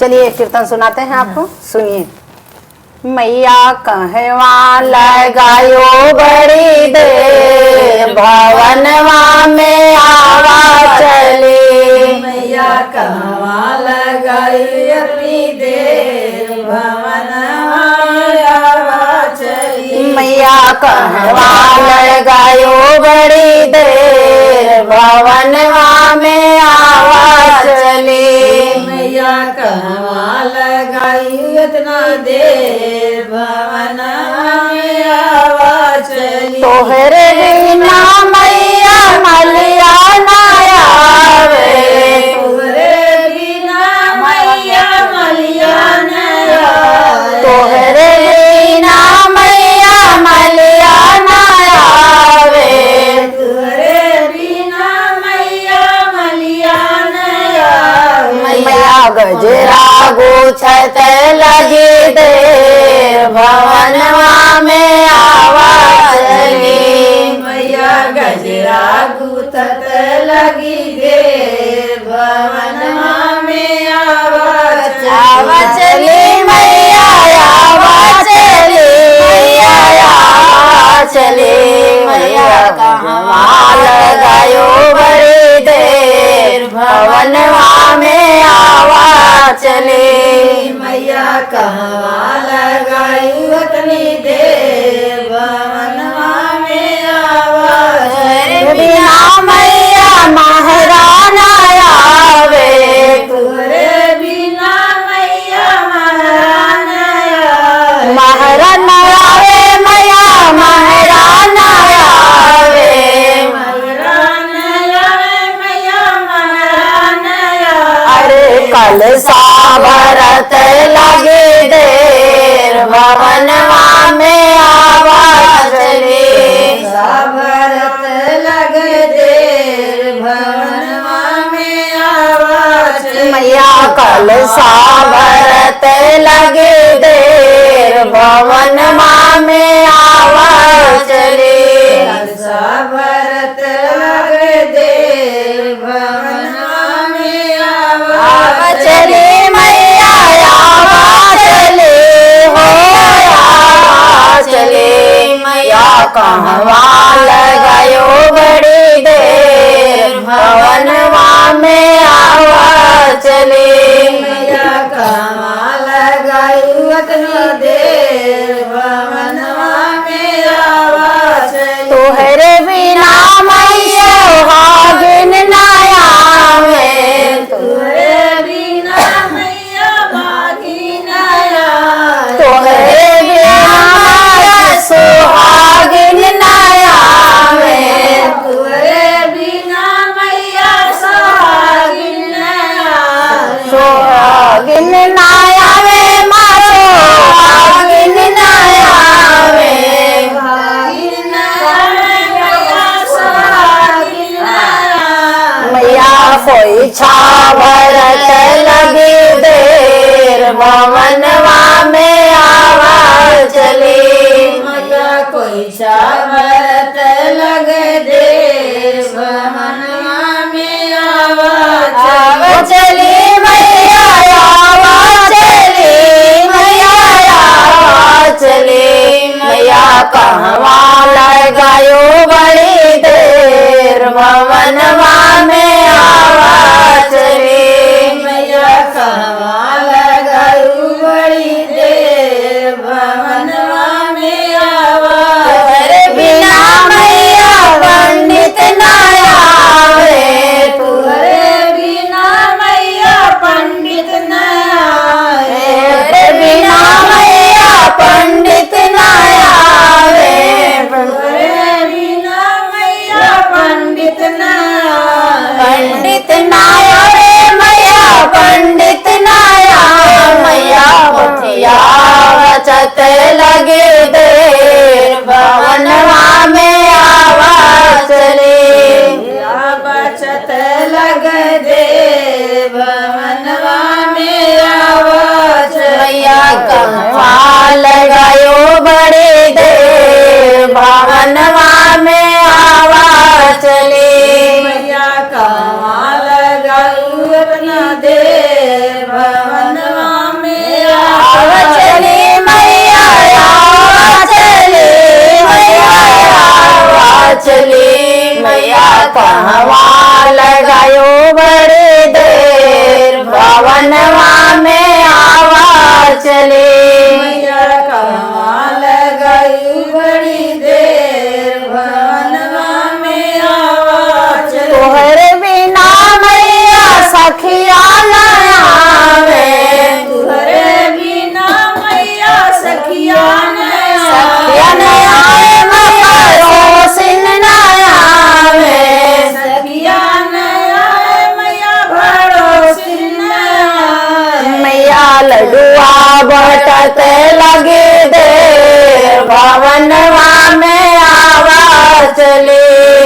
चलिए कीर्तन सुनाते हैं आपको, सुनिए। मैया कहवा लगायो बड़ी देर, भवनवा में आवा चली। मैया कहवा लगाई अपनी देर, भवनवा में आवा चली। मैया कहवा लगायो बड़ी देर, भवनवा में आवा चली। मैया कहवा लगाई इतना देर, भवनवा में आवा चली। तोहरे बिना मैया मलिया ना आवे, तोहरे बिना मैया मलिया न आवे। तोहरे बिना मैया मलिया ना आवे। तोहरे बिना मैया मलिया न आवे। मैया गजरा गुछत लगी देर, भवनवा में आवा चली। मैया गजरा गुथत लगी देर, भवनवा में आवा चली। मैया आवा चली, मैया आवा चली। मैया कहवा लगायो बड़ी देर, भवनवा में आवा चली। मैया कहवा लगाई उतनी देर, भवनवा में आवा चली। बिना मैया महाराना आवे, तोहरे बिना मैया महाराना आवे। महाराना आवे। मैया महाराना आवे। महाराना आवे, मैया महाराना आवे। अरे कलसा भरत लगे देर, भवनवा में आवा चली। भरत लग देर, भवनवा में आवा चली। मैया कलसा भरत लगे देर, भवनवा में आवा चली। कलसा भरत लग देर, भवनवा में आवा चली। मैया आवा चली, हो आवा चली। मैया कहवा लगायो बड़ी देर, भवनवा में आवा चली। मैया कहवा लगाई उतनी देर, भवनवा में आवा चली। तोहरे बिना मैया भागिन ना आवे, तोहरे बिना मैया भागी न आवे। तोहरे बिना मैया सुहागिन ना आवे। तोहरे बिना मैया सुहागिन न आवे। सुहागिन ना आवे, माँ सुहागिन ना आवे। भागिन न आवे, मैया सुहागिन न आवे। मैया कोई छा भरत लगी देर, भवनवा में आवा चली। मैया कोई भरत लग देर, भवनवा में आवा चली। मैया आवा चली, मैया आवा चली। मैया कहवा लगायो बड़ी देर, भवनवा में आवा चली। मैया कहवा लगाई बड़ी देर, भवनवा में आवा तोहरे बिना मैया पंडित ना आवे, तोहरे बिना मैया पंडित न आवे। तोहरे बिना मैया पंडित ना आवे। तोहरे बिना मैया पंडित न आवे। पंडित ना आवे, मैया पंडित ना आवे। मैया बतिया बचत लगे देर, भवनवा में आवा चली। मैया बचत लग दे, भवनवा में आवा चली। मैया कहवा लगायो बड़ी देर, भवनवा में आवा चली। मैया कहवा लगाई अपना देर, भवनवा चली मैया कहवा लगायो बड़ी देर भवनवा में आवा चली मैया कहवा लगाई बड़ी देर भवनवा में आवा चली तोहरे बिना मैया सखिया न आवे तुहरे बिना मैया सखिया सखिया न आए पड़ोसिन न आवे सखिया मैया पड़ोसिन मैया लडुआ बटत लगे देर भवनवा में आवा चली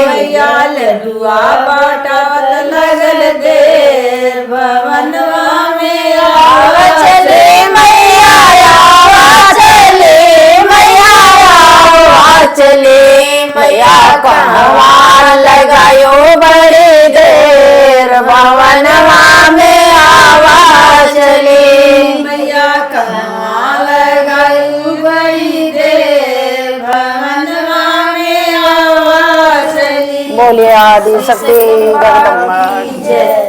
मैया लडुआ बाटावत लगल देर भवनवा में आवा चली मैया आवा चली मैया आवा चली मैया कहवा लगायो बड़ी देर भवनवा में आवा चली मैया कहवा लगाई बड़ी देर भवनवा में आवा चली बोलिए आदि शक्ति जगदम्बा जय।